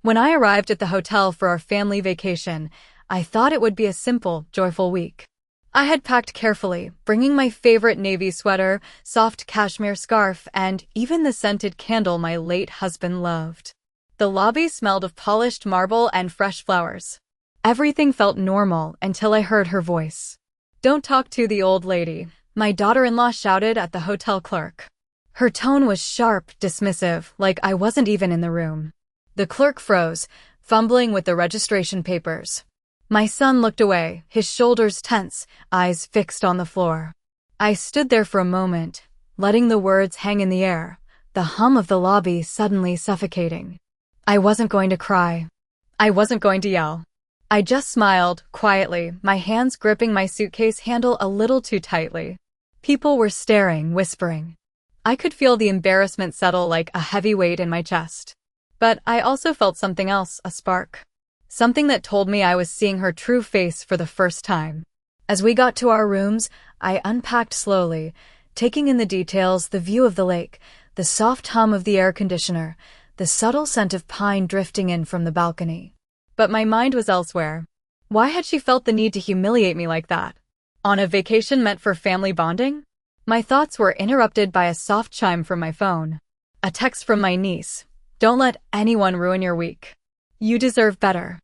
When I arrived at the hotel for our family vacation, I thought it would be a simple, joyful week. I had packed carefully, bringing my favorite navy sweater, soft cashmere scarf, and even the scented candle my late husband loved. The lobby smelled of polished marble and fresh flowers. Everything felt normal until I heard her voice. "Don't talk to the old lady," my daughter-in-law shouted at the hotel clerk. Her tone was sharp, dismissive, like I wasn't even in the room. The clerk froze, fumbling with the registration papers. My son looked away, his shoulders tense, eyes fixed on the floor. I stood there for a moment, letting the words hang in the air, the hum of the lobby suddenly suffocating. I wasn't going to cry. I wasn't going to yell. I just smiled, quietly, my hands gripping my suitcase handle a little too tightly. People were staring, whispering. I could feel the embarrassment settle like a heavy weight in my chest. But I also felt something else, a spark. Something that told me I was seeing her true face for the first time. As we got to our rooms, I unpacked slowly, taking in the details, the view of the lake, the soft hum of the air conditioner, the subtle scent of pine drifting in from the balcony. But my mind was elsewhere. Why had she felt the need to humiliate me like that? On a vacation meant for family bonding? My thoughts were interrupted by a soft chime from my phone. A text from my niece. "Don't let anyone ruin your week. You deserve better."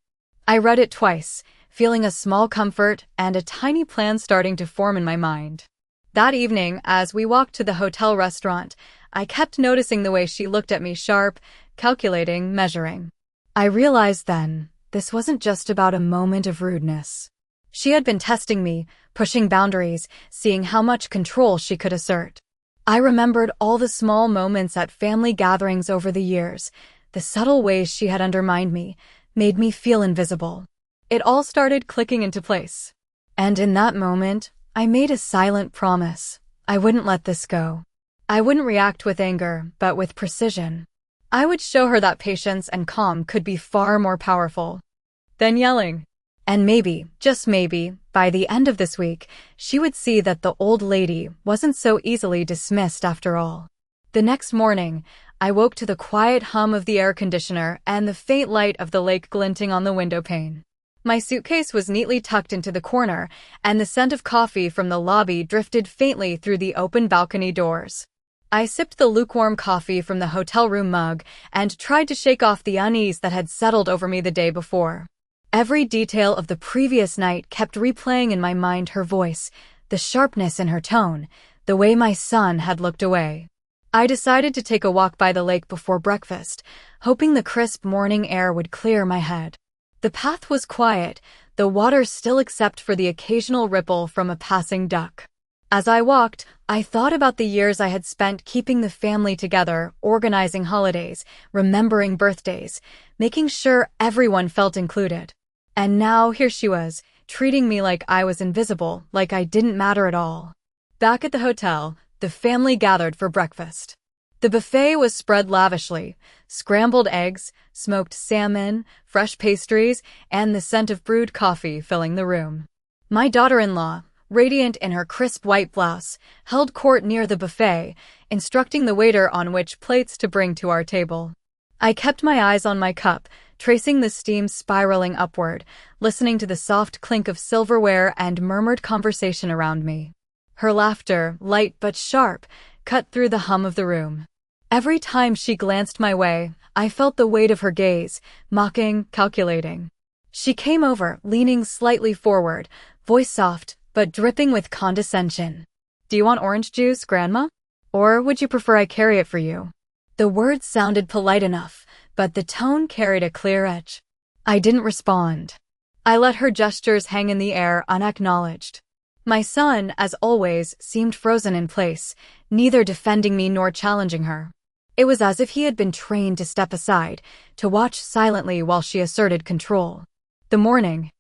I read it twice, feeling a small comfort and a tiny plan starting to form in my mind. That evening, as we walked to the hotel restaurant, I kept noticing the way she looked at me, sharp, calculating, measuring. I realized then, this wasn't just about a moment of rudeness. She had been testing me, pushing boundaries, seeing how much control she could assert. I remembered all the small moments at family gatherings over the years, the subtle ways she had undermined me, made me feel invisible. It all started clicking into place. And in that moment, I made a silent promise. I wouldn't let this go. I wouldn't react with anger, but with precision. I would show her that patience and calm could be far more powerful than yelling. And maybe, just maybe, by the end of this week, she would see that the old lady wasn't so easily dismissed after all. The next morning, I woke to the quiet hum of the air conditioner and the faint light of the lake glinting on the window pane. My suitcase was neatly tucked into the corner, and the scent of coffee from the lobby drifted faintly through the open balcony doors. I sipped the lukewarm coffee from the hotel room mug and tried to shake off the unease that had settled over me the day before. Every detail of the previous night kept replaying in my mind: her voice, the sharpness in her tone, the way my son had looked away. I decided to take a walk by the lake before breakfast, hoping the crisp morning air would clear my head. The path was quiet, the water still except for the occasional ripple from a passing duck. As I walked, I thought about the years I had spent keeping the family together, organizing holidays, remembering birthdays, making sure everyone felt included. And now here she was, treating me like I was invisible, like I didn't matter at all. Back at the hotel, the family gathered for breakfast. The buffet was spread lavishly: scrambled eggs, smoked salmon, fresh pastries, and the scent of brewed coffee filling the room. My daughter-in-law, radiant in her crisp white blouse, held court near the buffet, instructing the waiter on which plates to bring to our table. I kept my eyes on my cup, tracing the steam spiraling upward, listening to the soft clink of silverware and murmured conversation around me. Her laughter, light but sharp, cut through the hum of the room. Every time she glanced my way, I felt the weight of her gaze, mocking, calculating. She came over, leaning slightly forward, voice soft, but dripping with condescension. "Do you want orange juice, Grandma? Or would you prefer I carry it for you?" The words sounded polite enough, but the tone carried a clear edge. I didn't respond. I let her gestures hang in the air unacknowledged. My son, as always, seemed frozen in place, neither defending me nor challenging her. It was as if he had been trained to step aside, to watch silently while she asserted control. The morning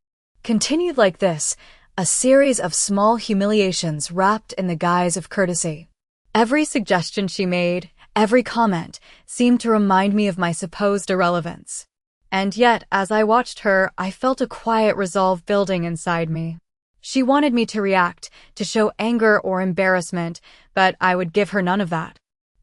continued like this, a series of small humiliations wrapped in the guise of courtesy. Every suggestion she made, every comment, seemed to remind me of my supposed irrelevance. And yet, as I watched her, I felt a quiet resolve building inside me. She wanted me to react, to show anger or embarrassment, but I would give her none of that.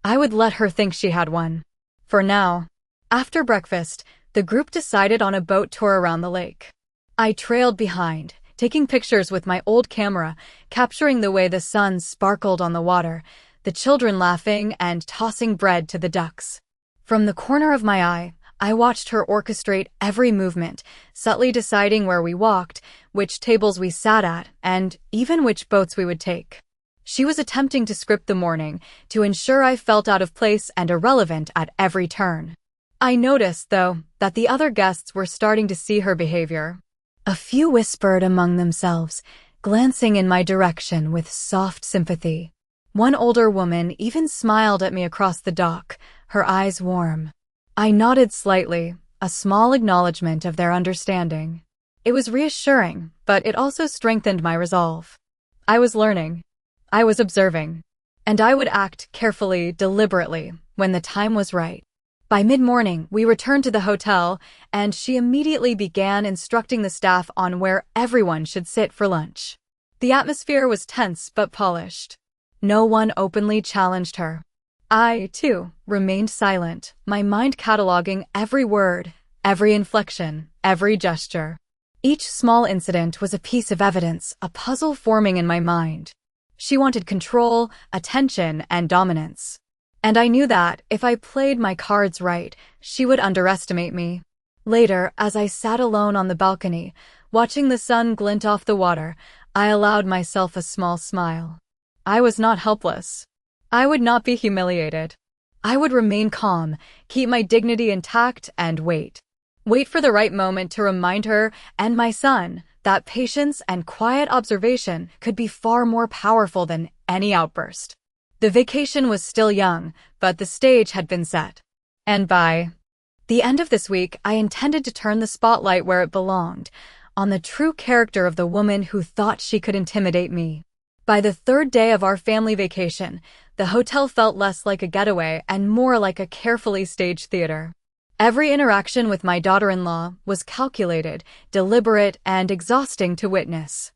I would let her think she had won. For now. After breakfast, The group decided on a boat tour around the lake. I trailed behind, taking pictures with my old camera, capturing the way the sun sparkled on the water, the children laughing and tossing bread to the ducks. From the corner of my eye, I watched her orchestrate every movement, subtly deciding where we walked, which tables we sat at, and even which boats we would take. She was attempting to script the morning, to ensure I felt out of place and irrelevant at every turn. I noticed, though, that the other guests were starting to see her behavior. A few whispered among themselves, glancing in my direction with soft sympathy. One older woman even smiled at me across the dock, her eyes warm. I nodded slightly, a small acknowledgement of their understanding. It was reassuring, but it also strengthened my resolve. I was learning. I was observing. And I would act carefully, deliberately, when the time was right. By mid-morning, we returned to the hotel, and she immediately began instructing the staff on where everyone should sit for lunch. The atmosphere was tense but polished. No one openly challenged her. I, too, remained silent, my mind cataloging every word, every inflection, every gesture. Each small incident was a piece of evidence, a puzzle forming in my mind. She wanted control, attention, and dominance. And I knew that, if I played my cards right, she would underestimate me. Later, as I sat alone on the balcony, watching the sun glint off the water, I allowed myself a small smile. I was not helpless. I would not be humiliated. I would remain calm, keep my dignity intact, and wait. Wait for the right moment to remind her and my son that patience and quiet observation could be far more powerful than any outburst. The vacation was still young, but the stage had been set. And by the end of this week, I intended to turn the spotlight where it belonged, on the true character of the woman who thought she could intimidate me. By the third day of our family vacation, the hotel felt less like a getaway and more like a carefully staged theater. Every interaction with my daughter-in-law was calculated, deliberate, and exhausting to witness.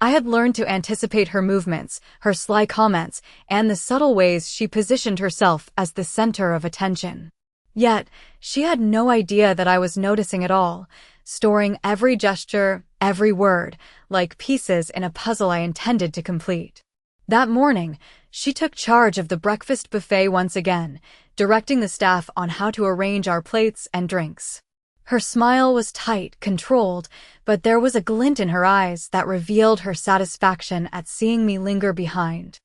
I had learned to anticipate her movements, her sly comments, and the subtle ways she positioned herself as the center of attention. Yet, she had no idea that I was noticing it all, storing every gesture, every word, like pieces in a puzzle I intended to complete. That morning, she took charge of the breakfast buffet once again, directing the staff on how to arrange our plates and drinks. Her smile was tight, controlled, but there was a glint in her eyes that revealed her satisfaction at seeing me linger behind.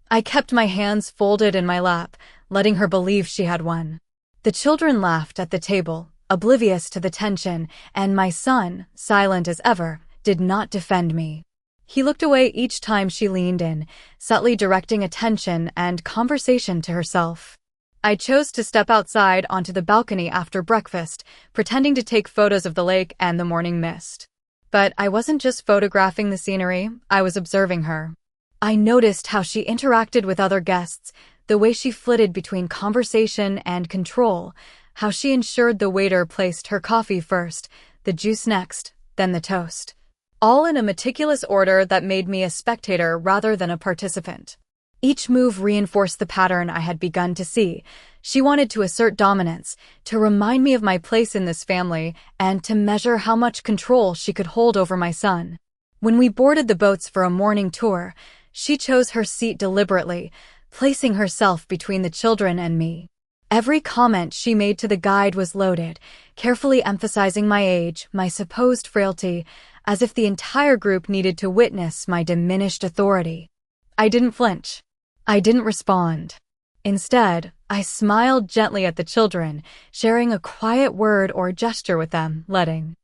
I kept my hands folded in my lap, letting her believe she had won. The children laughed at the table, oblivious to the tension, and my son, silent as ever, did not defend me. He looked away each time she leaned in, subtly directing attention and conversation to herself. I chose to step outside onto the balcony after breakfast, pretending to take photos of the lake and the morning mist. But I wasn't just photographing the scenery, I was observing her. I noticed how she interacted with other guests, the way she flitted between conversation and control, how she ensured the waiter placed her coffee first, the juice next, then the toast. All in a meticulous order that made me a spectator rather than a participant. Each move reinforced the pattern I had begun to see. She wanted to assert dominance, to remind me of my place in this family, and to measure how much control she could hold over my son. When we boarded the boats for a morning tour, she chose her seat deliberately, placing herself between the children and me. Every comment she made to the guide was loaded, carefully emphasizing my age, my supposed frailty, as if the entire group needed to witness my diminished authority. I didn't flinch. I didn't respond. Instead, I smiled gently at the children, sharing a quiet word or gesture with them, letting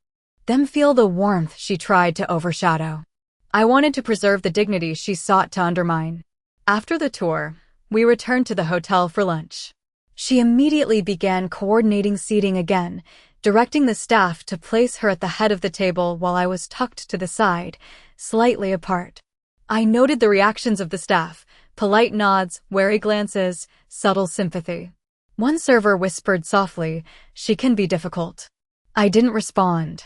them feel the warmth she tried to overshadow. I wanted to preserve the dignity she sought to undermine. After the tour, we returned to the hotel for lunch. She immediately began coordinating seating again, directing the staff to place her at the head of the table while I was tucked to the side, slightly apart. I noted the reactions of the staff, polite nods, wary glances, subtle sympathy. One server whispered softly, "She can be difficult." I didn't respond.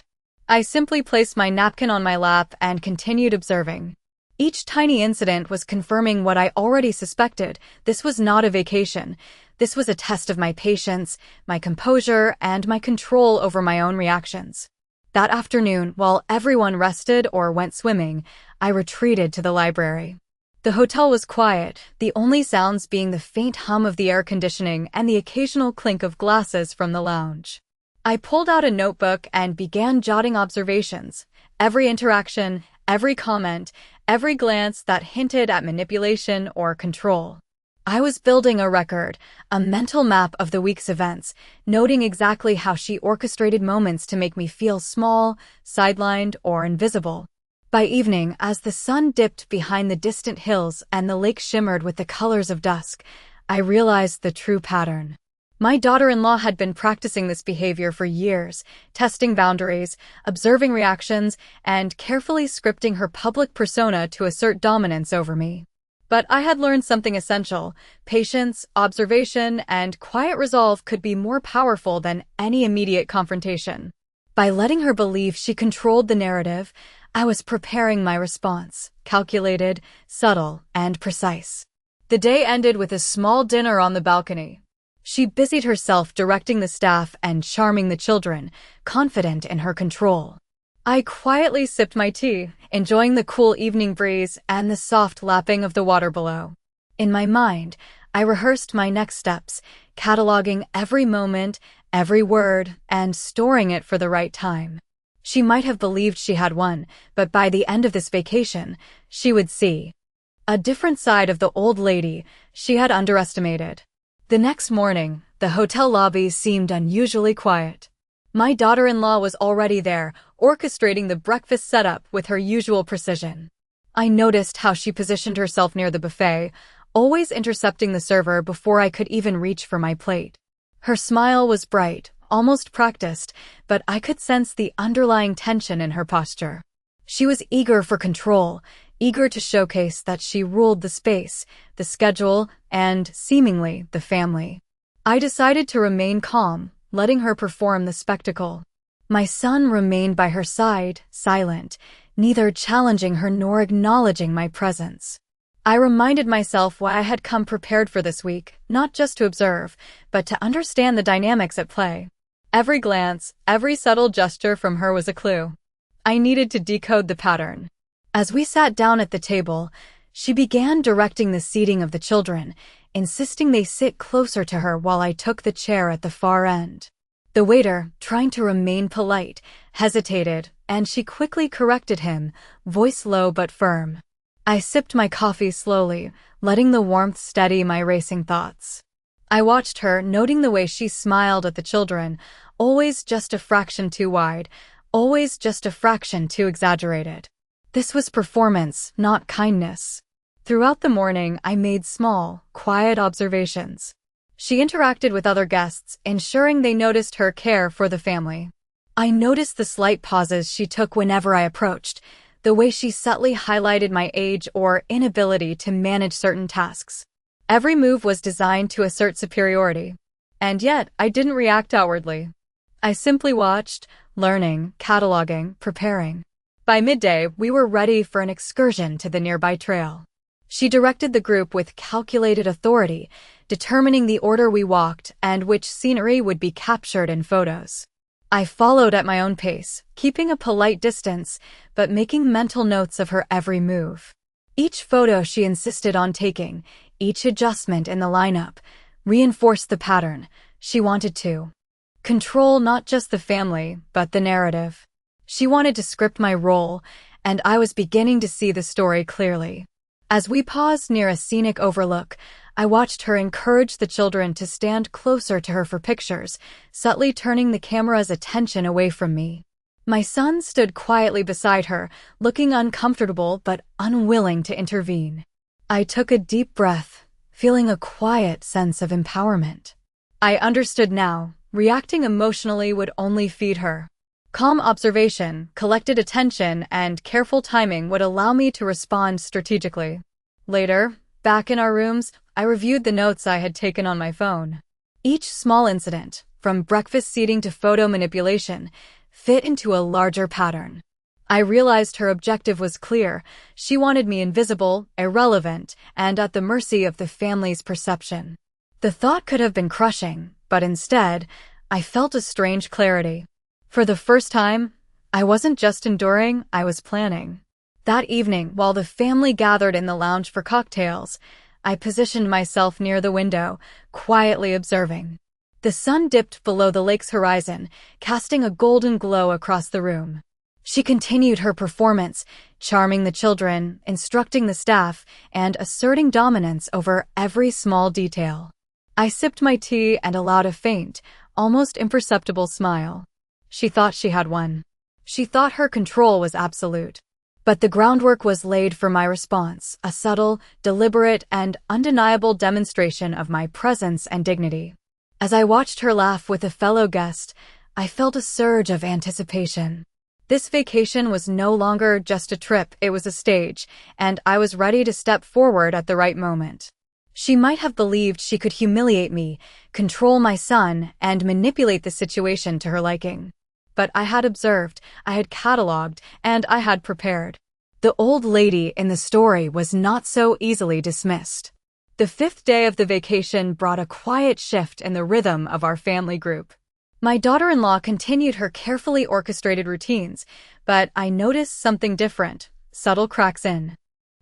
I simply placed my napkin on my lap and continued observing. Each tiny incident was confirming what I already suspected. This was not a vacation. This was a test of my patience, my composure, and my control over my own reactions. That afternoon, while everyone rested or went swimming, I retreated to the library. The hotel was quiet, the only sounds being the faint hum of the air conditioning and the occasional clink of glasses from the lounge. I pulled out a notebook and began jotting observations. Every interaction, every comment, every glance that hinted at manipulation or control. I was building a record, a mental map of the week's events, noting exactly how she orchestrated moments to make me feel small, sidelined, or invisible. By evening, as the sun dipped behind the distant hills and the lake shimmered with the colors of dusk, I realized the true pattern. My daughter-in-law had been practicing this behavior for years, testing boundaries, observing reactions, and carefully scripting her public persona to assert dominance over me. But I had learned something essential. Patience, observation, and quiet resolve could be more powerful than any immediate confrontation. By letting her believe she controlled the narrative, I was preparing my response, calculated, subtle, and precise. The day ended with a small dinner on the balcony. She busied herself directing the staff and charming the children, confident in her control. I quietly sipped my tea, enjoying the cool evening breeze and the soft lapping of the water below. In my mind, I rehearsed my next steps, cataloging every moment, every word, and storing it for the right time. She might have believed she had won, but by the end of this vacation, she would see a different side of the old lady she had underestimated. The next morning, the hotel lobby seemed unusually quiet. My daughter-in-law was already there, orchestrating the breakfast setup with her usual precision. I noticed how she positioned herself near the buffet, always intercepting the server before I could even reach for my plate. Her smile was bright, almost practiced, but I could sense the underlying tension in her posture. She was eager for control, eager to showcase that she ruled the space, the schedule, and, seemingly, the family. I decided to remain calm, letting her perform the spectacle. My son remained by her side, silent, neither challenging her nor acknowledging my presence. I reminded myself why I had come prepared for this week, not just to observe, but to understand the dynamics at play. Every glance, every subtle gesture from her was a clue. I needed to decode the pattern. As we sat down at the table, she began directing the seating of the children, insisting they sit closer to her while I took the chair at the far end. The waiter, trying to remain polite, hesitated, and she quickly corrected him, voice low but firm. I sipped my coffee slowly, letting the warmth steady my racing thoughts. I watched her, noting the way she smiled at the children, always just a fraction too wide, always just a fraction too exaggerated. This was performance, not kindness. Throughout the morning, I made small, quiet observations. She interacted with other guests, ensuring they noticed her care for the family. I noticed the slight pauses she took whenever I approached, the way she subtly highlighted my age or inability to manage certain tasks. Every move was designed to assert superiority. And yet, I didn't react outwardly. I simply watched, learning, cataloging, preparing. By midday, we were ready for an excursion to the nearby trail. She directed the group with calculated authority, determining the order we walked and which scenery would be captured in photos. I followed at my own pace, keeping a polite distance, but making mental notes of her every move. Each photo she insisted on taking, each adjustment in the lineup, reinforced the pattern. She wanted to control not just the family, but the narrative. She wanted to script my role, and I was beginning to see the story clearly. As we paused near a scenic overlook, I watched her encourage the children to stand closer to her for pictures, subtly turning the camera's attention away from me. My son stood quietly beside her, looking uncomfortable but unwilling to intervene. I took a deep breath, feeling a quiet sense of empowerment. I understood now, reacting emotionally would only feed her. Calm observation, collected attention, and careful timing would allow me to respond strategically. Later, back in our rooms, I reviewed the notes I had taken on my phone. Each small incident, from breakfast seating to photo manipulation, fit into a larger pattern. I realized her objective was clear. She wanted me invisible, irrelevant, and at the mercy of the family's perception. The thought could have been crushing, but instead, I felt a strange clarity. For the first time, I wasn't just enduring, I was planning. That evening, while the family gathered in the lounge for cocktails, I positioned myself near the window, quietly observing. The sun dipped below the lake's horizon, casting a golden glow across the room. She continued her performance, charming the children, instructing the staff, and asserting dominance over every small detail. I sipped my tea and allowed a faint, almost imperceptible smile. She thought she had won. She thought her control was absolute. But the groundwork was laid for my response, a subtle, deliberate, and undeniable demonstration of my presence and dignity. As I watched her laugh with a fellow guest, I felt a surge of anticipation. This vacation was no longer just a trip, it was a stage, and I was ready to step forward at the right moment. She might have believed she could humiliate me, control my son, and manipulate the situation to her liking. But I had observed, I had catalogued, and I had prepared. The old lady in the story was not so easily dismissed. The 5th day of the vacation brought a quiet shift in the rhythm of our family group. My daughter-in-law continued her carefully orchestrated routines, but I noticed something different, subtle cracks in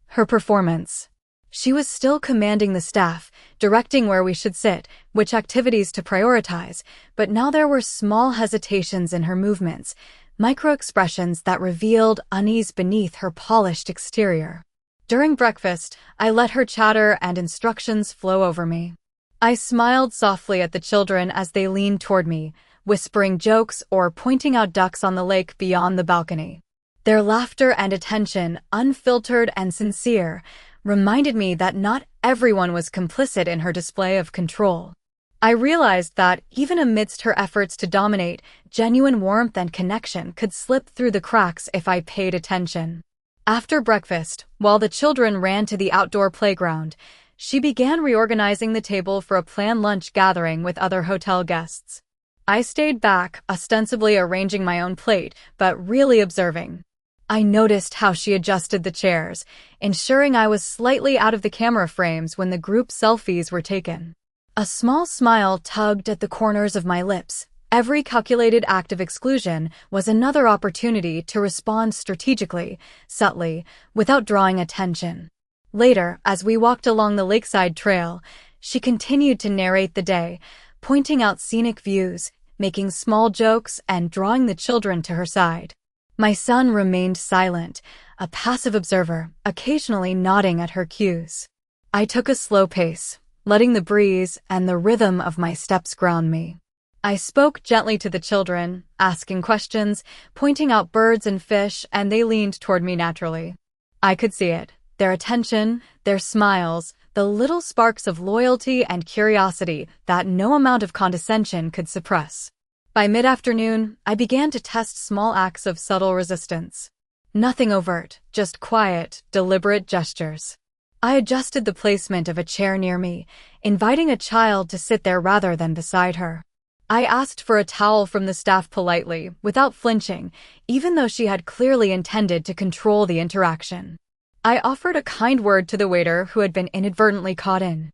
her performance. She was still commanding the staff, directing where we should sit, which activities to prioritize, but now there were small hesitations in her movements, micro-expressions that revealed unease beneath her polished exterior. During breakfast, I let her chatter and instructions flow over me. I smiled softly at the children as they leaned toward me, whispering jokes or pointing out ducks on the lake beyond the balcony. Their laughter and attention, unfiltered and sincere, reminded me that not everyone was complicit in her display of control. I realized that, even amidst her efforts to dominate, genuine warmth and connection could slip through the cracks if I paid attention. After breakfast, while the children ran to the outdoor playground, she began reorganizing the table for a planned lunch gathering with other hotel guests. I stayed back, ostensibly arranging my own plate, but really observing. I noticed how she adjusted the chairs, ensuring I was slightly out of the camera frames when the group selfies were taken. A small smile tugged at the corners of my lips. Every calculated act of exclusion was another opportunity to respond strategically, subtly, without drawing attention. Later, as we walked along the lakeside trail, she continued to narrate the day, pointing out scenic views, making small jokes, and drawing the children to her side. My son remained silent, a passive observer, occasionally nodding at her cues. I took a slow pace, letting the breeze and the rhythm of my steps ground me. I spoke gently to the children, asking questions, pointing out birds and fish, and they leaned toward me naturally. I could see it, their attention, their smiles, the little sparks of loyalty and curiosity that no amount of condescension could suppress. By mid-afternoon, I began to test small acts of subtle resistance. Nothing overt, just quiet, deliberate gestures. I adjusted the placement of a chair near me, inviting a child to sit there rather than beside her. I asked for a towel from the staff politely, without flinching, even though she had clearly intended to control the interaction. I offered a kind word to the waiter who had been inadvertently caught in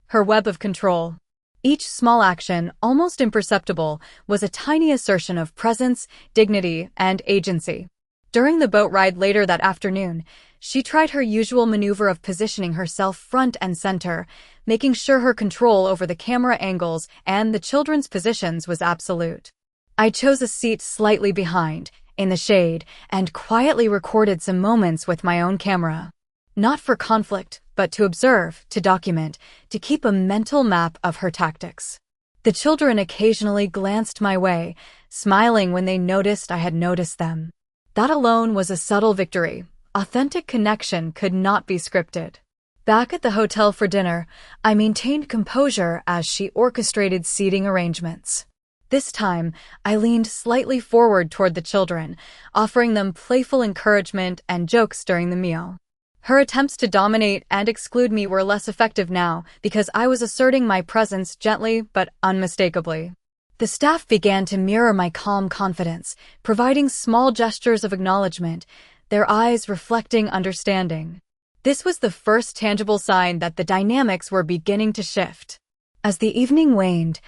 her web of control. Each small action, almost imperceptible, was a tiny assertion of presence, dignity, and agency. During the boat ride later that afternoon, she tried her usual maneuver of positioning herself front and center, making sure her control over the camera angles and the children's positions was absolute. I chose a seat slightly behind, in the shade, and quietly recorded some moments with my own camera. Not for conflict, but to observe, to document, to keep a mental map of her tactics. The children occasionally glanced my way, smiling when they noticed I had noticed them. That alone was a subtle victory. Authentic connection could not be scripted. Back at the hotel for dinner, I maintained composure as she orchestrated seating arrangements. This time, I leaned slightly forward toward the children, offering them playful encouragement and jokes during the meal. Her attempts to dominate and exclude me were less effective now because I was asserting my presence gently but unmistakably. The staff began to mirror my calm confidence, providing small gestures of acknowledgement, their eyes reflecting understanding. This was the first tangible sign that the dynamics were beginning to shift. As the evening waned,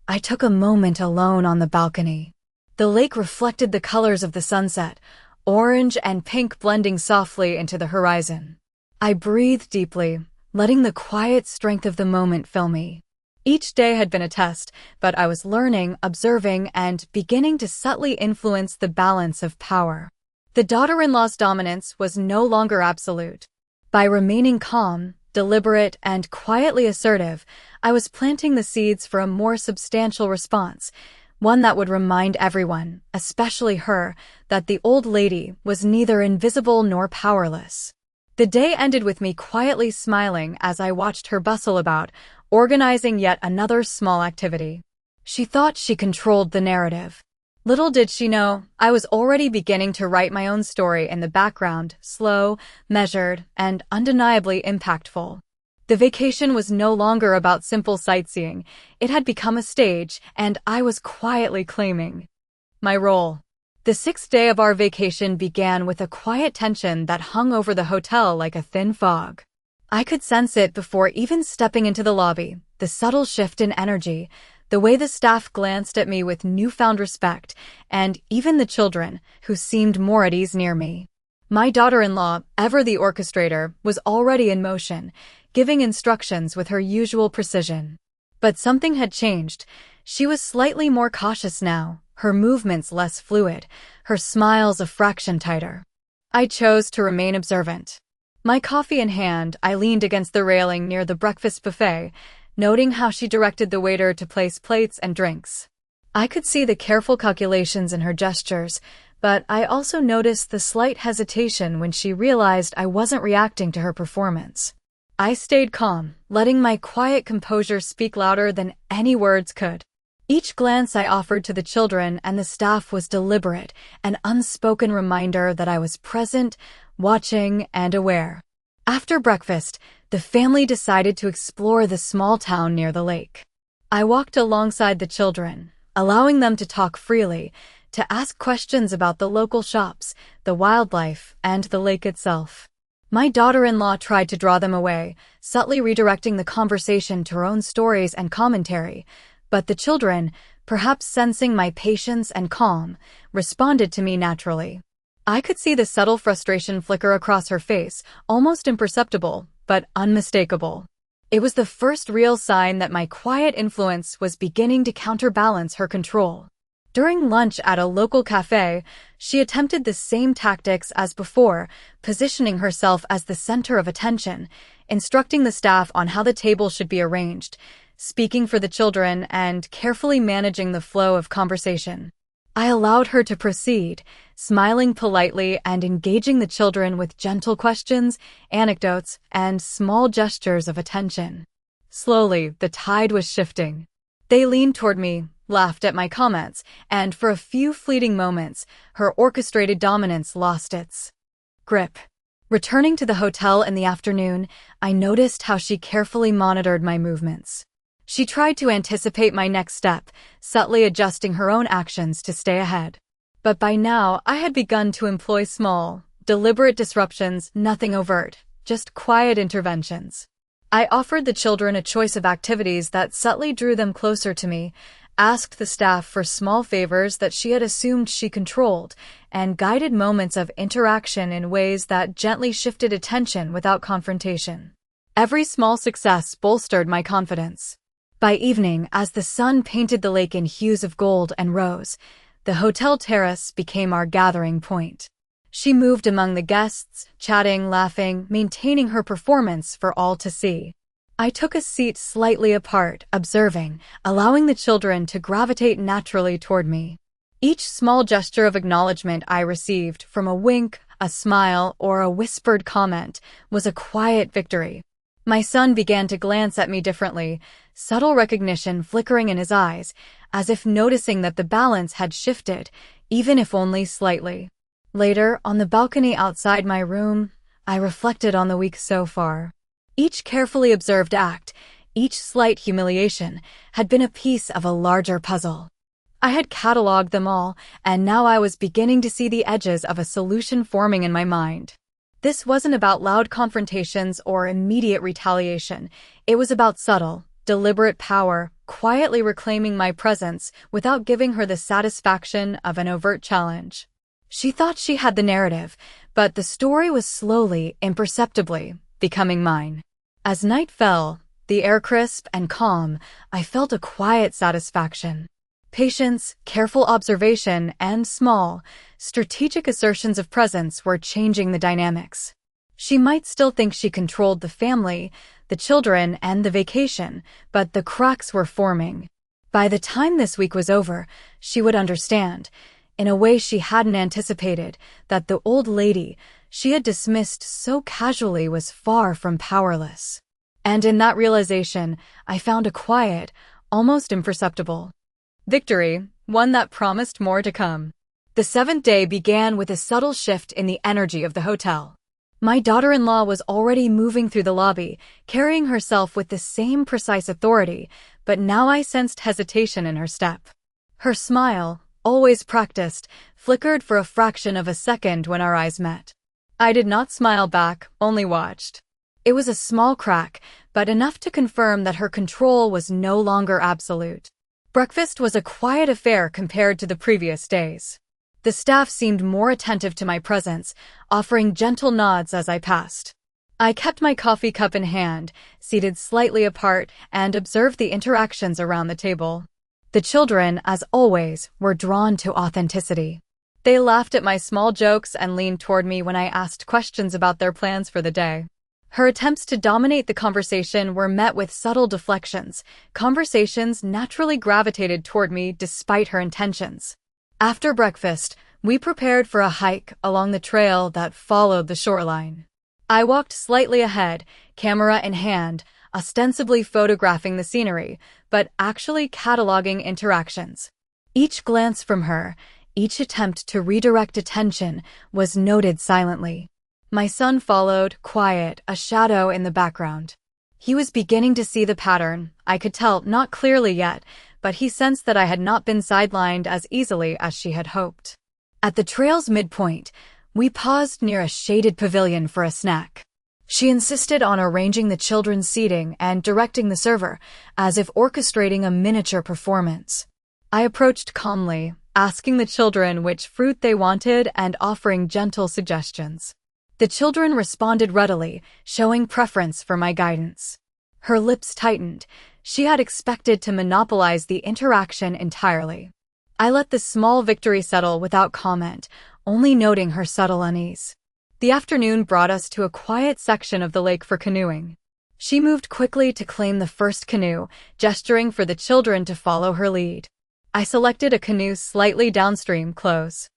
I took a moment alone on the balcony. The lake reflected the colors of the sunset, orange and pink blending softly into the horizon. I breathed deeply, letting the quiet strength of the moment fill me. Each day had been a test, but I was learning, observing, and beginning to subtly influence the balance of power. The daughter-in-law's dominance was no longer absolute. By remaining calm, deliberate, and quietly assertive, I was planting the seeds for a more substantial response, one that would remind everyone, especially her, that the old lady was neither invisible nor powerless. The day ended with me quietly smiling as I watched her bustle about, organizing yet another small activity. She thought she controlled the narrative. Little did she know, I was already beginning to write my own story in the background, slow, measured, and undeniably impactful. The vacation was no longer about simple sightseeing. It had become a stage, and I was quietly claiming my role. The sixth day of our vacation began with a quiet tension that hung over the hotel like a thin fog. I could sense it before even stepping into the lobby, the subtle shift in energy, the way the staff glanced at me with newfound respect, and even the children, who seemed more at ease near me. My daughter-in-law, ever the orchestrator, was already in motion, giving instructions with her usual precision. But something had changed. She was slightly more cautious now, her movements less fluid, her smiles a fraction tighter. I chose to remain observant. My coffee in hand, I leaned against the railing near the breakfast buffet, noting how she directed the waiter to place plates and drinks. I could see the careful calculations in her gestures, but I also noticed the slight hesitation when she realized I wasn't reacting to her performance. I stayed calm, letting my quiet composure speak louder than any words could. Each glance I offered to the children and the staff was deliberate, an unspoken reminder that I was present, watching, and aware. After breakfast, the family decided to explore the small town near the lake. I walked alongside the children, allowing them to talk freely, to ask questions about the local shops, the wildlife, and the lake itself. My daughter-in-law tried to draw them away, subtly redirecting the conversation to her own stories and commentary, but the children, perhaps sensing my patience and calm, responded to me naturally. I could see the subtle frustration flicker across her face, almost imperceptible, but unmistakable. It was the first real sign that my quiet influence was beginning to counterbalance her control. During lunch at a local cafe, she attempted the same tactics as before, positioning herself as the center of attention, instructing the staff on how the table should be arranged, speaking for the children, and carefully managing the flow of conversation. I allowed her to proceed, smiling politely and engaging the children with gentle questions, anecdotes, and small gestures of attention. Slowly, the tide was shifting. They leaned toward me, laughed at my comments, and for a few fleeting moments, her orchestrated dominance lost its grip. Returning to the hotel in the afternoon, I noticed how she carefully monitored my movements. She tried to anticipate my next step, subtly adjusting her own actions to stay ahead. But by now, I had begun to employ small, deliberate disruptions, nothing overt, just quiet interventions. I offered the children a choice of activities that subtly drew them closer to me, asked the staff for small favors that she had assumed she controlled, and guided moments of interaction in ways that gently shifted attention without confrontation. Every small success bolstered my confidence. By evening, as the sun painted the lake in hues of gold and rose, the hotel terrace became our gathering point. She moved among the guests, chatting, laughing, maintaining her performance for all to see. I took a seat slightly apart, observing, allowing the children to gravitate naturally toward me. Each small gesture of acknowledgement I received, from a wink, a smile, or a whispered comment, was a quiet victory. My son began to glance at me differently, subtle recognition flickering in his eyes, as if noticing that the balance had shifted, even if only slightly. Later, on the balcony outside my room, I reflected on the week so far. Each carefully observed act, each slight humiliation, had been a piece of a larger puzzle. I had cataloged them all, and now I was beginning to see the edges of a solution forming in my mind. This wasn't about loud confrontations or immediate retaliation. It was about subtle, deliberate power, quietly reclaiming my presence without giving her the satisfaction of an overt challenge. She thought she had the narrative, but the story was slowly, imperceptibly, becoming mine. As night fell, the air crisp and calm, I felt a quiet satisfaction. Patience, careful observation, and small, strategic assertions of presence were changing the dynamics. She might still think she controlled the family, the children, and the vacation, but the cracks were forming. By the time this week was over, she would understand, in a way she hadn't anticipated, that the old lady she had dismissed so casually was far from powerless. And in that realization, I found a quiet, almost imperceptible victory, one that promised more to come. The seventh day began with a subtle shift in the energy of the hotel. My daughter-in-law was already moving through the lobby, carrying herself with the same precise authority, but now I sensed hesitation in her step. Her smile, always practiced, flickered for a fraction of a second when our eyes met. I did not smile back, only watched. It was a small crack, but enough to confirm that her control was no longer absolute. Breakfast was a quiet affair compared to the previous days. The staff seemed more attentive to my presence, offering gentle nods as I passed. I kept my coffee cup in hand, seated slightly apart, and observed the interactions around the table. The children, as always, were drawn to authenticity. They laughed at my small jokes and leaned toward me when I asked questions about their plans for the day. Her attempts to dominate the conversation were met with subtle deflections. Conversations naturally gravitated toward me despite her intentions. After breakfast, we prepared for a hike along the trail that followed the shoreline. I walked slightly ahead, camera in hand, ostensibly photographing the scenery, but actually cataloging interactions. Each glance from her, each attempt to redirect attention, was noted silently. My son followed, quiet, a shadow in the background. He was beginning to see the pattern. I could tell, not clearly yet, but he sensed that I had not been sidelined as easily as she had hoped. At the trail's midpoint, we paused near a shaded pavilion for a snack. She insisted on arranging the children's seating and directing the server, as if orchestrating a miniature performance. I approached calmly, asking the children which fruit they wanted and offering gentle suggestions. The children responded readily, showing preference for my guidance. Her lips tightened. She had expected to monopolize the interaction entirely. I let the small victory settle without comment, only noting her subtle unease. The afternoon brought us to a quiet section of the lake for canoeing. She moved quickly to claim the first canoe, gesturing for the children to follow her lead. I selected a canoe slightly downstream, close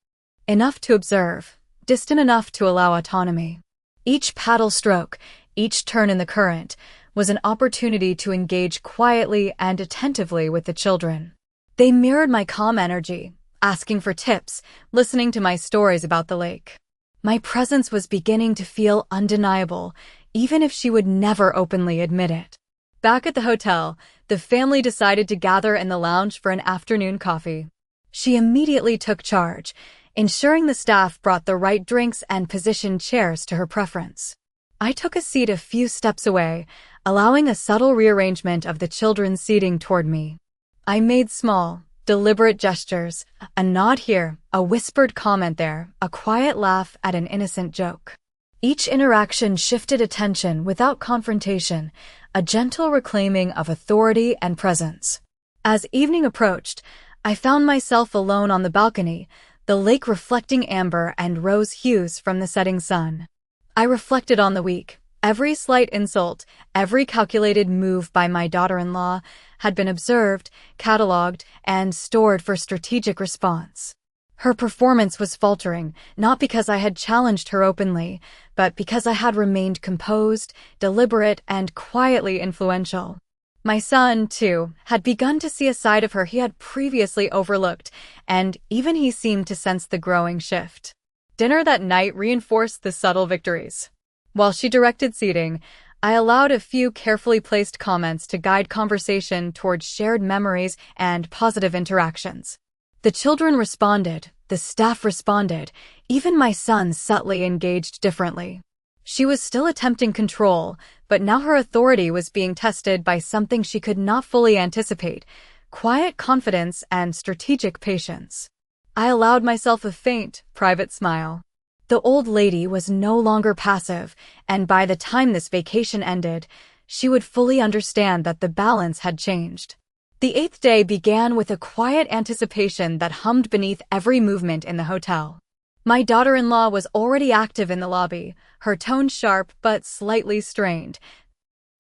enough to observe, distant enough to allow autonomy. Each paddle stroke, each turn in the current, was an opportunity to engage quietly and attentively with the children. They mirrored my calm energy, asking for tips, listening to my stories about the lake. My presence was beginning to feel undeniable, even if she would never openly admit it. Back at the hotel, the family decided to gather in the lounge for an afternoon coffee. She immediately took charge, ensuring the staff brought the right drinks and positioned chairs to her preference. I took a seat a few steps away, allowing a subtle rearrangement of the children's seating toward me. I made small, deliberate gestures, a nod here, a whispered comment there, a quiet laugh at an innocent joke. Each interaction shifted attention without confrontation, a gentle reclaiming of authority and presence. As evening approached, I found myself alone on the balcony, the lake reflecting amber and rose hues from the setting sun. I reflected on the week. Every slight insult, every calculated move by my daughter-in-law had been observed, catalogued, and stored for strategic response. Her performance was faltering, not because I had challenged her openly, but because I had remained composed, deliberate, and quietly influential. My son, too, had begun to see a side of her he had previously overlooked, and even he seemed to sense the growing shift. Dinner that night reinforced the subtle victories. While she directed seating, I allowed a few carefully placed comments to guide conversation towards shared memories and positive interactions. The children responded, the staff responded, even my son subtly engaged differently. She was still attempting control, but now her authority was being tested by something she could not fully anticipate: quiet confidence and strategic patience. I allowed myself a faint, private smile. The old lady was no longer passive, and by the time this vacation ended, she would fully understand that the balance had changed. The 8th day began with a quiet anticipation that hummed beneath every movement in the hotel. My daughter-in-law was already active in the lobby, her tone sharp but slightly strained,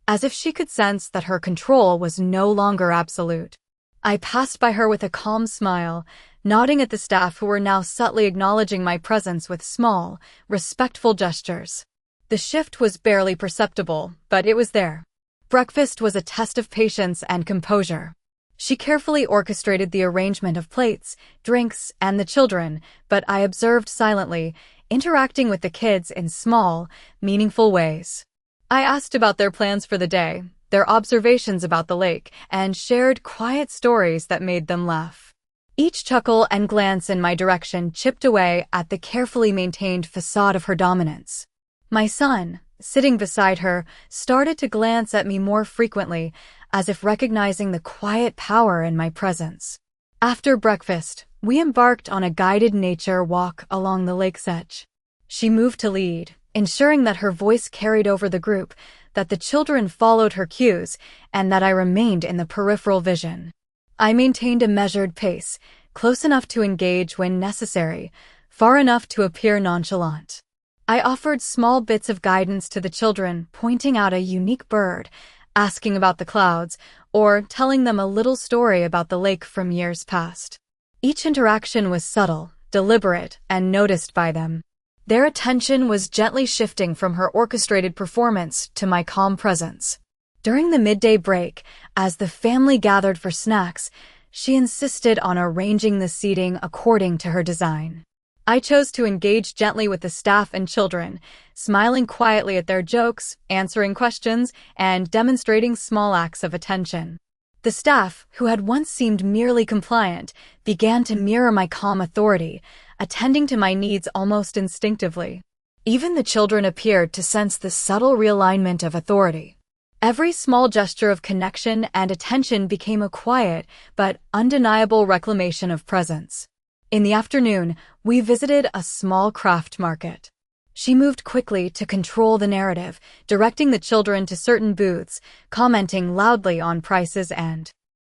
as if she could sense that her control was no longer absolute. I passed by her with a calm smile, nodding at the staff who were now subtly acknowledging my presence with small, respectful gestures. The shift was barely perceptible, but it was there. Breakfast was a test of patience and composure. She carefully orchestrated the arrangement of plates, drinks, and the children, but I observed silently, interacting with the kids in small, meaningful ways. I asked about their plans for the day, their observations about the lake, and shared quiet stories that made them laugh. Each chuckle and glance in my direction chipped away at the carefully maintained facade of her dominance. My son, sitting beside her, started to glance at me more frequently, as if recognizing the quiet power in my presence. After breakfast, we embarked on a guided nature walk along the lake's edge. She moved to lead, ensuring that her voice carried over the group, that the children followed her cues, and that I remained in the peripheral vision. I maintained a measured pace, close enough to engage when necessary, far enough to appear nonchalant. I offered small bits of guidance to the children, pointing out a unique bird, asking about the clouds, or telling them a little story about the lake from years past. Each interaction was subtle, deliberate, and noticed by them. Their attention was gently shifting from her orchestrated performance to my calm presence. During the midday break, as the family gathered for snacks, she insisted on arranging the seating according to her design. I chose to engage gently with the staff and children, smiling quietly at their jokes, answering questions, and demonstrating small acts of attention. The staff, who had once seemed merely compliant, began to mirror my calm authority, attending to my needs almost instinctively. Even the children appeared to sense the subtle realignment of authority. Every small gesture of connection and attention became a quiet but undeniable reclamation of presence. In the afternoon, we visited a small craft market. She moved quickly to control the narrative, directing the children to certain booths, commenting loudly on prices and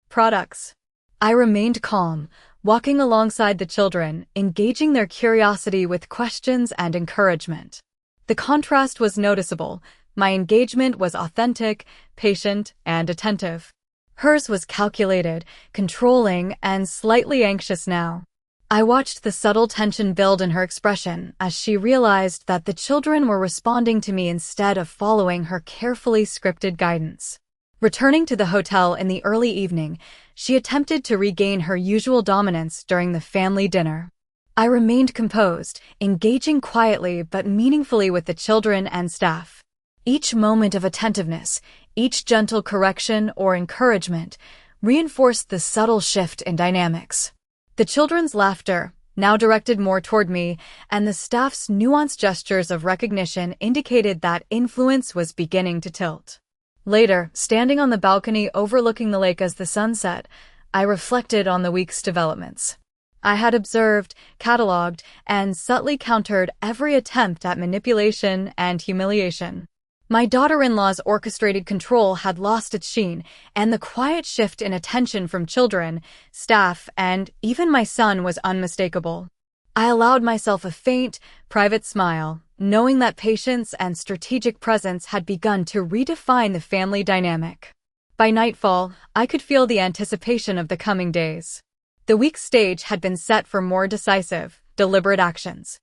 products. I remained calm, walking alongside the children, engaging their curiosity with questions and encouragement. The contrast was noticeable. My engagement was authentic, patient, and attentive. Hers was calculated, controlling, and slightly anxious now. I watched the subtle tension build in her expression as she realized that the children were responding to me instead of following her carefully scripted guidance. Returning to the hotel in the early evening, she attempted to regain her usual dominance during the family dinner. I remained composed, engaging quietly but meaningfully with the children and staff. Each moment of attentiveness, each gentle correction or encouragement, reinforced the subtle shift in dynamics. The children's laughter, now directed more toward me, and the staff's nuanced gestures of recognition indicated that influence was beginning to tilt. Later, standing on the balcony overlooking the lake as the sun set, I reflected on the week's developments. I had observed, cataloged, and subtly countered every attempt at manipulation and humiliation. My daughter-in-law's orchestrated control had lost its sheen, and the quiet shift in attention from children, staff, and even my son was unmistakable. I allowed myself a faint, private smile, knowing that patience and strategic presence had begun to redefine the family dynamic. By nightfall, I could feel the anticipation of the coming days. The week's stage had been set for more decisive, deliberate actions.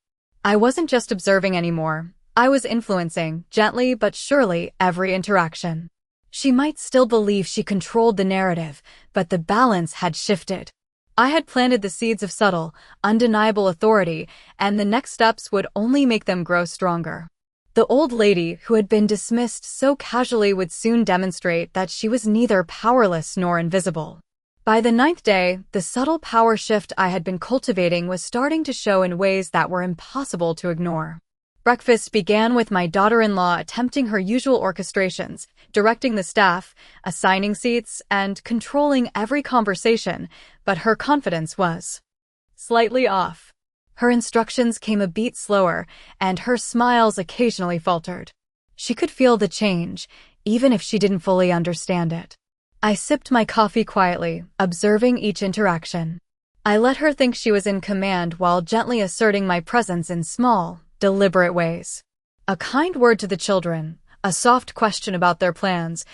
I wasn't just observing anymore. I was influencing, gently but surely, every interaction. She might still believe she controlled the narrative, but the balance had shifted. I had planted the seeds of subtle, undeniable authority, and the next steps would only make them grow stronger. The old lady, who had been dismissed so casually, would soon demonstrate that she was neither powerless nor invisible. By the 9th day, the subtle power shift I had been cultivating was starting to show in ways that were impossible to ignore. Breakfast began with my daughter-in-law attempting her usual orchestrations, directing the staff, assigning seats, and controlling every conversation, but her confidence was slightly off. Her instructions came a beat slower, and her smiles occasionally faltered. She could feel the change, even if she didn't fully understand it. I sipped my coffee quietly, observing each interaction. I let her think she was in command while gently asserting my presence in small, deliberate ways. A kind word to the children, a soft question about their plans,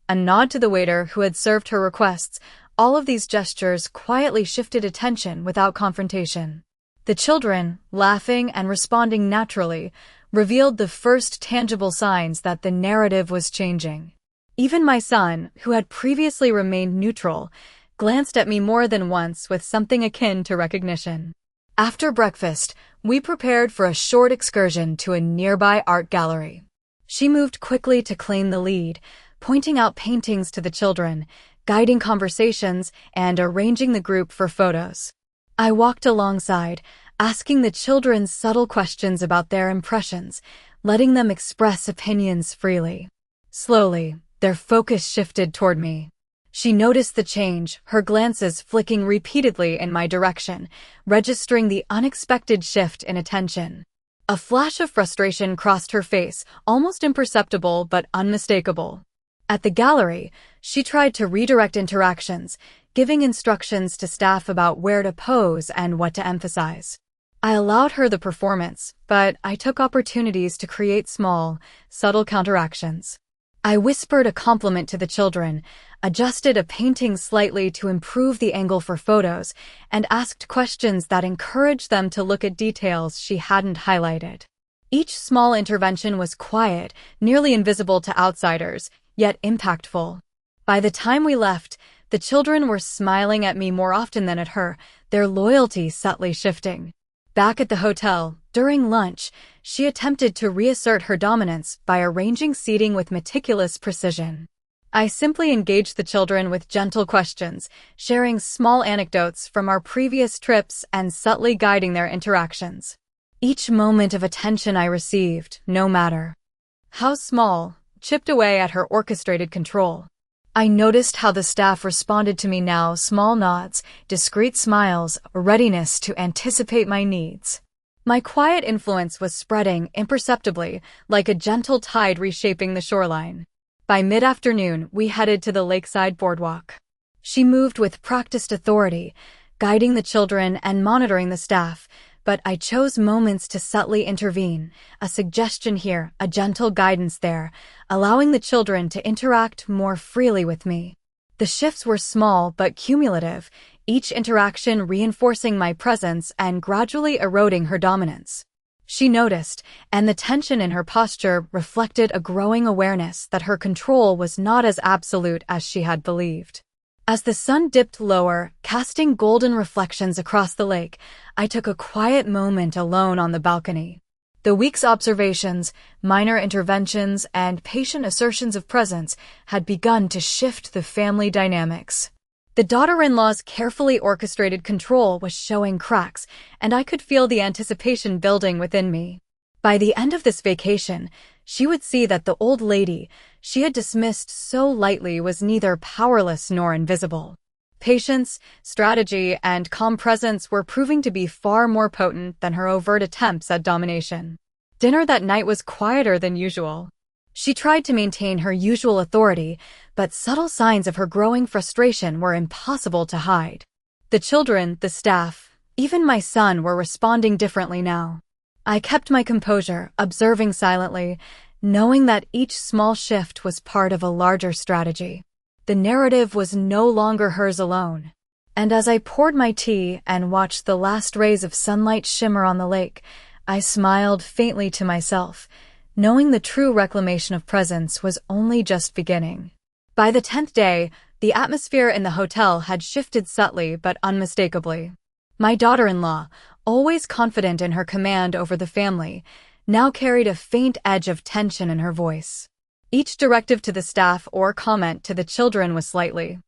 a nod to the waiter who had served her requests, all of these gestures quietly shifted attention without confrontation. The children, laughing and responding naturally, revealed the first tangible signs that the narrative was changing. Even my son, who had previously remained neutral, glanced at me more than once with something akin to recognition. After breakfast, we prepared for a short excursion to a nearby art gallery. She moved quickly to claim the lead, pointing out paintings to the children, guiding conversations, and arranging the group for photos. I walked alongside, asking the children subtle questions about their impressions, letting them express opinions freely. Slowly, their focus shifted toward me. She noticed the change, her glances flicking repeatedly in my direction, registering the unexpected shift in attention. A flash of frustration crossed her face, almost imperceptible but unmistakable. At the gallery, she tried to redirect interactions, giving instructions to staff about where to pose and what to emphasize. I allowed her the performance, but I took opportunities to create small, subtle counteractions. I whispered a compliment to the children, adjusted a painting slightly to improve the angle for photos, and asked questions that encouraged them to look at details she hadn't highlighted. Each small intervention was quiet, nearly invisible to outsiders, yet impactful. By the time we left, the children were smiling at me more often than at her, their loyalty subtly shifting. Back at the hotel, during lunch, she attempted to reassert her dominance by arranging seating with meticulous precision. I simply engaged the children with gentle questions, sharing small anecdotes from our previous trips and subtly guiding their interactions. Each moment of attention I received, no matter how small, chipped away at her orchestrated control. I noticed how the staff responded to me now, small nods, discreet smiles, a readiness to anticipate my needs. My quiet influence was spreading imperceptibly, like a gentle tide reshaping the shoreline. By mid-afternoon, we headed to the lakeside boardwalk. She moved with practiced authority, guiding the children and monitoring the staff, but I chose moments to subtly intervene, a suggestion here, a gentle guidance there, allowing the children to interact more freely with me. The shifts were small but cumulative, each interaction reinforcing my presence and gradually eroding her dominance. She noticed, and the tension in her posture reflected a growing awareness that her control was not as absolute as she had believed. As the sun dipped lower, casting golden reflections across the lake, I took a quiet moment alone on the balcony. The week's observations, minor interventions, and patient assertions of presence had begun to shift the family dynamics. The daughter-in-law's carefully orchestrated control was showing cracks, and I could feel the anticipation building within me. By the end of this vacation, she would see that the old lady she had dismissed so lightly was neither powerless nor invisible. Patience, strategy, and calm presence were proving to be far more potent than her overt attempts at domination. Dinner that night was quieter than usual. She tried to maintain her usual authority, but subtle signs of her growing frustration were impossible to hide. The children, the staff, even my son were responding differently now. I kept my composure, observing silently, knowing that each small shift was part of a larger strategy. The narrative was no longer hers alone. And as I poured my tea and watched the last rays of sunlight shimmer on the lake, I smiled faintly to myself, knowing the true reclamation of presence was only just beginning. By the 10th day, the atmosphere in the hotel had shifted subtly but unmistakably. My daughter-in-law, always confident in her command over the family, now carried a faint edge of tension in her voice. Each directive to the staff or comment to the children was slightly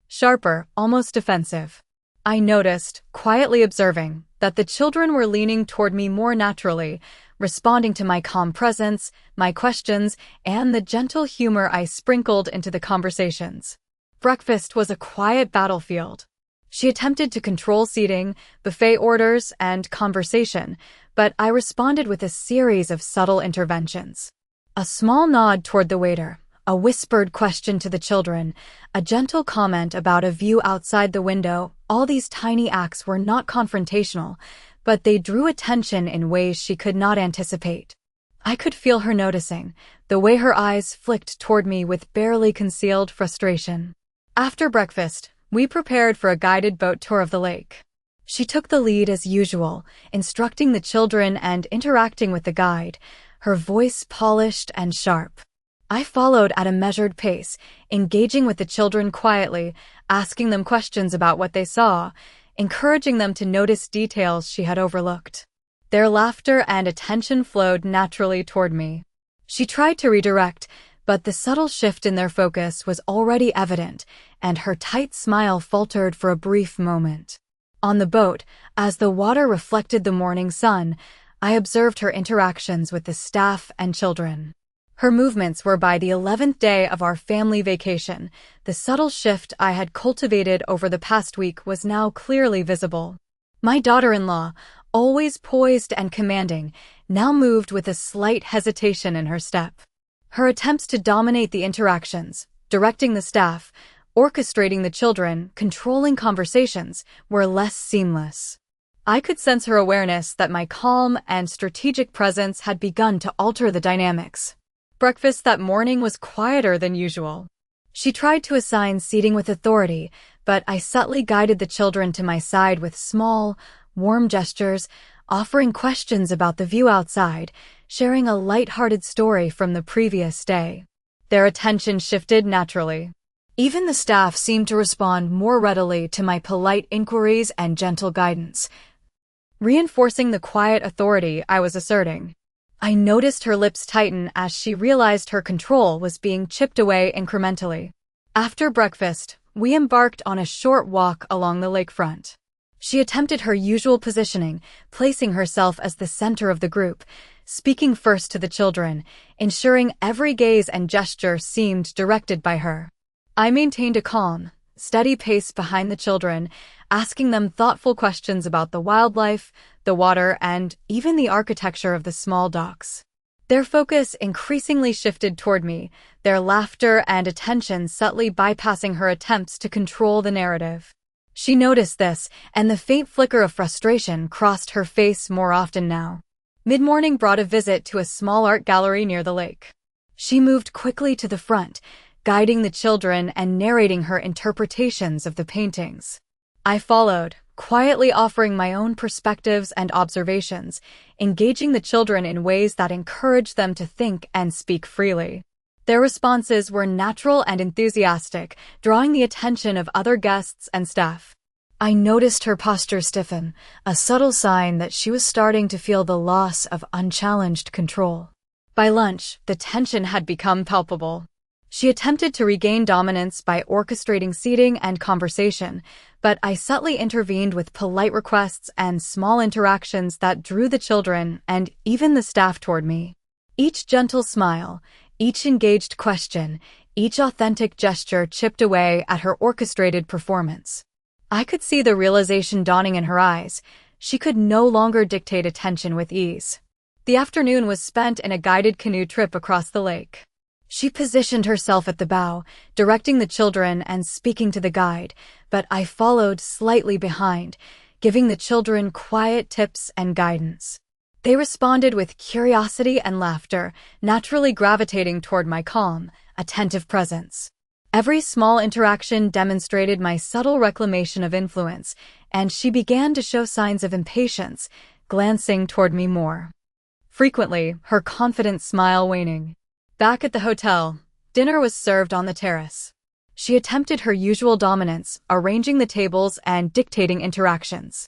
sharper, almost defensive. I noticed, quietly observing, that the children were leaning toward me more naturally, responding to my calm presence, my questions, and the gentle humor I sprinkled into the conversations. Breakfast was a quiet battlefield. She attempted to control seating, buffet orders, and conversation, but I responded with a series of subtle interventions. A small nod toward the waiter, a whispered question to the children, a gentle comment about a view outside the window. All these tiny acts were not confrontational, but they drew attention in ways she could not anticipate. I could feel her noticing, the way her eyes flicked toward me with barely concealed frustration. After breakfast, we prepared for a guided boat tour of the lake. She took the lead as usual, instructing the children and interacting with the guide, her voice polished and sharp. I followed at a measured pace, engaging with the children quietly, asking them questions about what they saw, encouraging them to notice details she had overlooked. Their laughter and attention flowed naturally toward me. She tried to redirect, but the subtle shift in their focus was already evident, and her tight smile faltered for a brief moment. On the boat, as the water reflected the morning sun, I observed her interactions with the staff and children. Her movements were by the 11th day of our family vacation. The subtle shift I had cultivated over the past week was now clearly visible. My daughter-in-law, always poised and commanding, now moved with a slight hesitation in her step. Her attempts to dominate the interactions, directing the staff, orchestrating the children, controlling conversations, were less seamless. I could sense her awareness that my calm and strategic presence had begun to alter the dynamics. Breakfast that morning was quieter than usual. She tried to assign seating with authority, but I subtly guided the children to my side with small, warm gestures, offering questions about the view outside, sharing a light-hearted story from the previous day. Their attention shifted naturally. Even the staff seemed to respond more readily to my polite inquiries and gentle guidance, reinforcing the quiet authority I was asserting. I noticed her lips tighten as she realized her control was being chipped away incrementally. After breakfast, we embarked on a short walk along the lakefront. She attempted her usual positioning, placing herself as the center of the group, speaking first to the children, ensuring every gaze and gesture seemed directed by her. I maintained a calm, steady pace behind the children, asking them thoughtful questions about the wildlife, the water, and even the architecture of the small docks. Their focus increasingly shifted toward me, their laughter and attention subtly bypassing her attempts to control the narrative. She noticed this, and the faint flicker of frustration crossed her face more often now. Mid-morning brought a visit to a small art gallery near the lake. She moved quickly to the front, guiding the children and narrating her interpretations of the paintings. I followed, quietly offering my own perspectives and observations, engaging the children in ways that encouraged them to think and speak freely. Their responses were natural and enthusiastic, drawing the attention of other guests and staff. I noticed her posture stiffen, a subtle sign that she was starting to feel the loss of unchallenged control. By lunch, the tension had become palpable. She attempted to regain dominance by orchestrating seating and conversation, but I subtly intervened with polite requests and small interactions that drew the children and even the staff toward me. Each gentle smile, each engaged question, each authentic gesture chipped away at her orchestrated performance. I could see the realization dawning in her eyes. She could no longer dictate attention with ease. The afternoon was spent in a guided canoe trip across the lake. She positioned herself at the bow, directing the children and speaking to the guide, but I followed slightly behind, giving the children quiet tips and guidance. They responded with curiosity and laughter, naturally gravitating toward my calm, attentive presence. Every small interaction demonstrated my subtle reclamation of influence, and she began to show signs of impatience, glancing toward me more frequently, her confident smile waning. Back at the hotel, dinner was served on the terrace. She attempted her usual dominance, arranging the tables and dictating interactions.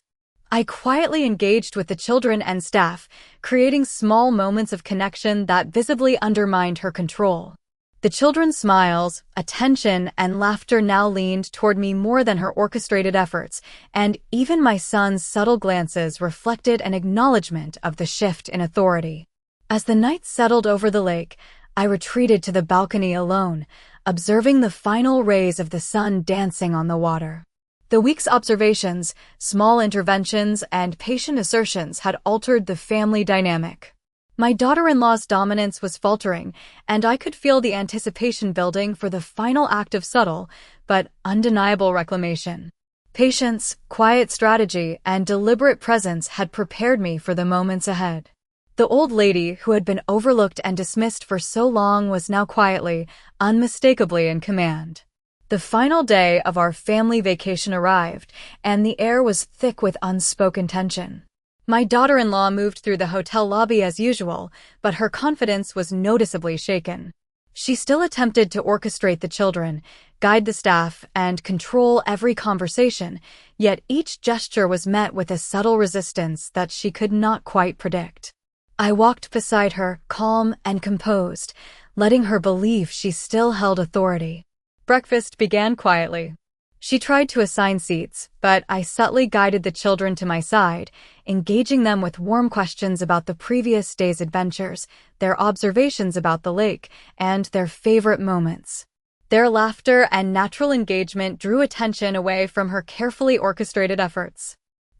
I quietly engaged with the children and staff, creating small moments of connection that visibly undermined her control. The children's smiles, attention, and laughter now leaned toward me more than her orchestrated efforts, and even my son's subtle glances reflected an acknowledgement of the shift in authority. As the night settled over the lake, I retreated to the balcony alone, observing the final rays of the sun dancing on the water. The week's observations, small interventions, and patient assertions had altered the family dynamic. My daughter-in-law's dominance was faltering, and I could feel the anticipation building for the final act of subtle, but undeniable reclamation. Patience, quiet strategy, and deliberate presence had prepared me for the moments ahead. The old lady, who had been overlooked and dismissed for so long, was now quietly, unmistakably in command. The final day of our family vacation arrived, and the air was thick with unspoken tension. My daughter-in-law moved through the hotel lobby as usual, but her confidence was noticeably shaken. She still attempted to orchestrate the children, guide the staff, and control every conversation, yet each gesture was met with a subtle resistance that she could not quite predict. I walked beside her, calm and composed, letting her believe she still held authority. Breakfast began quietly. She tried to assign seats, but I subtly guided the children to my side, engaging them with warm questions about the previous day's adventures, their observations about the lake, and their favorite moments. Their laughter and natural engagement drew attention away from her carefully orchestrated efforts.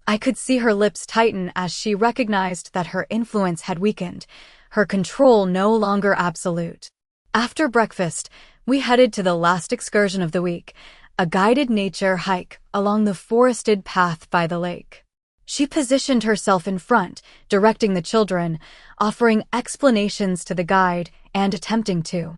I could see her lips tighten as she recognized that her influence had weakened, her control no longer absolute. After breakfast, we headed to the last excursion of the week, a guided nature hike along the forested path by the lake. She positioned herself in front, directing the children, offering explanations to the guide, and attempting to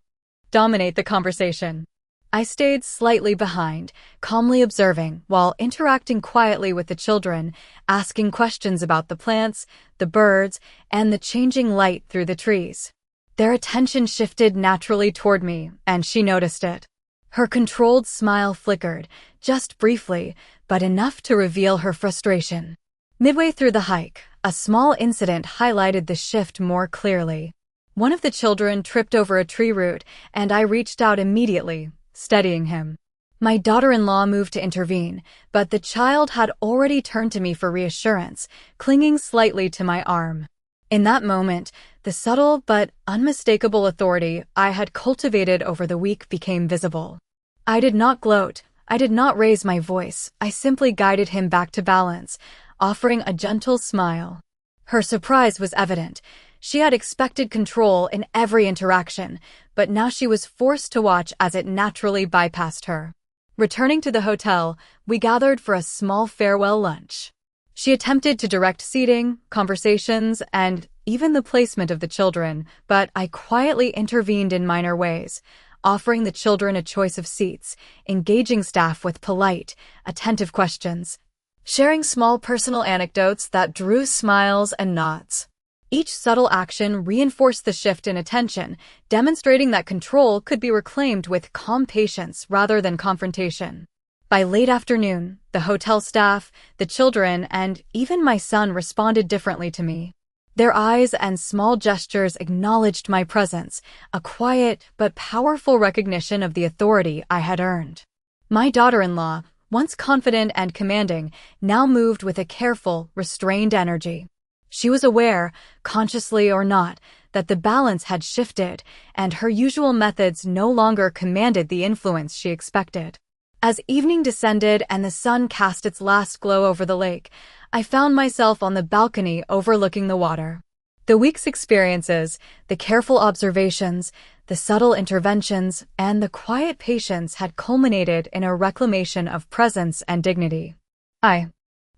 dominate the conversation. I stayed slightly behind, calmly observing while interacting quietly with the children, asking questions about the plants, the birds, and the changing light through the trees. Their attention shifted naturally toward me, and she noticed it. Her controlled smile flickered, just briefly, but enough to reveal her frustration. Midway through the hike, a small incident highlighted the shift more clearly. One of the children tripped over a tree root, and I reached out immediately, steadying him. My daughter-in-law moved to intervene, but the child had already turned to me for reassurance, clinging slightly to my arm. In that moment, the subtle but unmistakable authority I had cultivated over the week became visible. I did not gloat, I did not raise my voice, I simply guided him back to balance, offering a gentle smile. Her surprise was evident. She had expected control in every interaction, but now she was forced to watch as it naturally bypassed her. Returning to the hotel, we gathered for a small farewell lunch. She attempted to direct seating, conversations, and even the placement of the children, but I quietly intervened in minor ways, offering the children a choice of seats, engaging staff with polite, attentive questions, sharing small personal anecdotes that drew smiles and nods. Each subtle action reinforced the shift in attention, demonstrating that control could be reclaimed with calm patience rather than confrontation. By late afternoon, the hotel staff, the children, and even my son responded differently to me. Their eyes and small gestures acknowledged my presence, a quiet but powerful recognition of the authority I had earned. My daughter-in-law, once confident and commanding, now moved with a careful, restrained energy. She was aware, consciously or not, that the balance had shifted, and her usual methods no longer commanded the influence she expected. As evening descended and the sun cast its last glow over the lake, I found myself on the balcony overlooking the water. The week's experiences, the careful observations, the subtle interventions, and the quiet patience had culminated in a reclamation of presence and dignity. I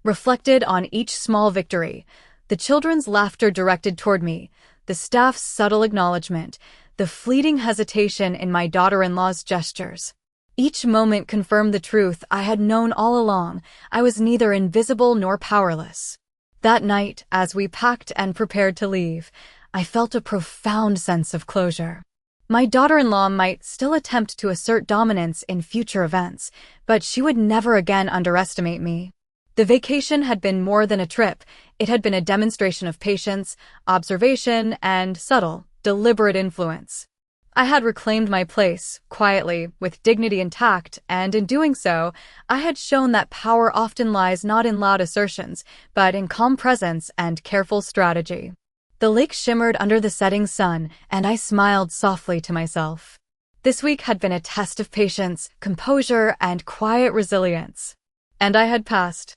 reflected on each small victory, the children's laughter directed toward me, the staff's subtle acknowledgement, the fleeting hesitation in my daughter-in-law's gestures. Each moment confirmed the truth I had known all along. I was neither invisible nor powerless. That night, as we packed and prepared to leave, I felt a profound sense of closure. My daughter-in-law might still attempt to assert dominance in future events, but she would never again underestimate me. The vacation had been more than a trip. It had been a demonstration of patience, observation, and subtle, deliberate influence. I had reclaimed my place, quietly, with dignity intact, and in doing so, I had shown that power often lies not in loud assertions, but in calm presence and careful strategy. The lake shimmered under the setting sun, and I smiled softly to myself. This week had been a test of patience, composure, and quiet resilience. And I had passed.